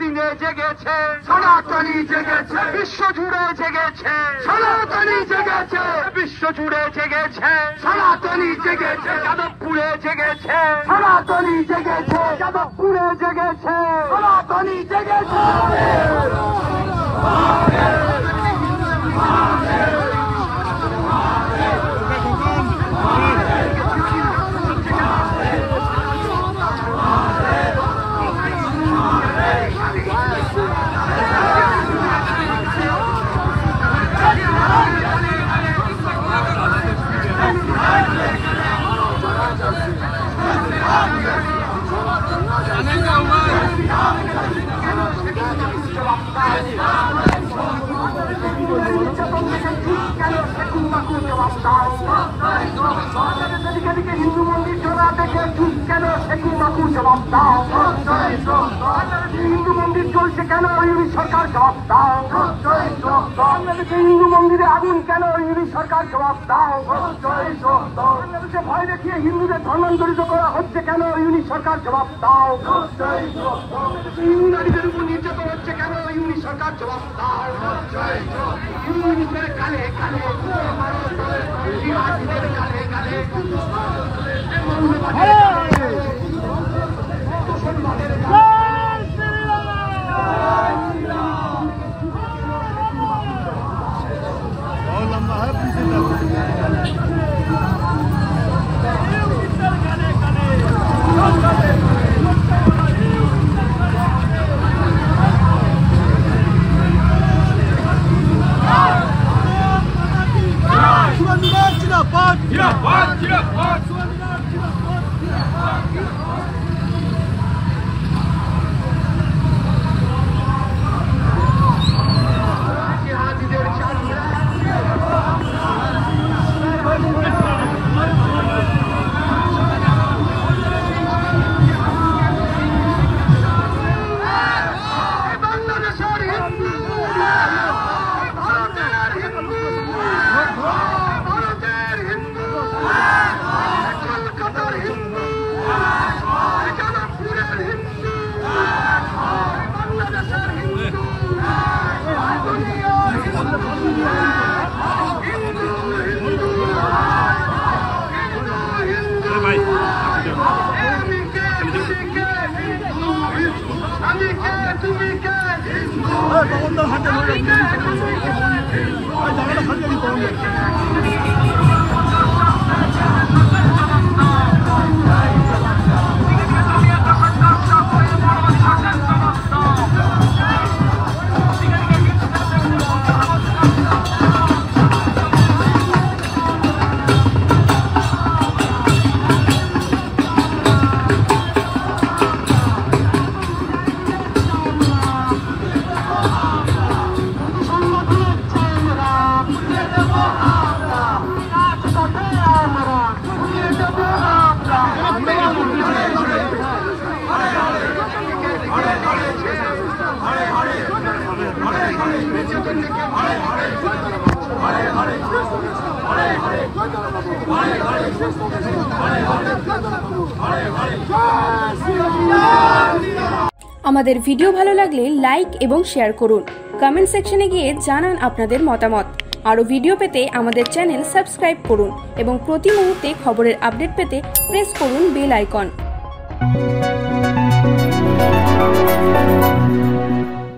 দিনে জেগেছে সনাতনী জেগেছে বিশ্ব জুড়ে জেগেছে সনাতনী জেগেছে বিশ্ব জুড়ে জেগেছে সনাতনী জেগেছে যাদবপুরে জেগেছে সনাতনী জেগেছে যাদবপুরে জেগেছে সনাতনী জেগেছে হিন্দু মন্দির জোড়া দেখে চুপ কেন সেকু বাকু জবাব দাও হিন্দু মন্দির চলছে কেন ইউনি সরকার জবাব দাও বাংলাদেশে হিন্দু মন্দিরে আগুন কেন ইউনি সরকার জবাব দাও বাংলাদেশে ভয় দেখিয়ে হিন্দুদের ধর্মান্তরিত করা হচ্ছে কেন ইউনি সরকার জবাব দাও হিন্দু নারীদের উপর নির্যাতন হচ্ছে কেন ইউনি সরকার জবাব দাও ইউনিটের কালে কালে কালে কালে আমাদের ভিডিও ভালো লাগলে লাইক এবং শেয়ার করুন। কমেন্ট সেকশনে গিয়ে জানান আপনাদের মতামত। আরও ভিডিও পেতে আমাদের চ্যানেল সাবস্ক্রাইব করুন এবং প্রতি মুহূর্তে খবরের আপডেট পেতে প্রেস করুন বেল আইকন।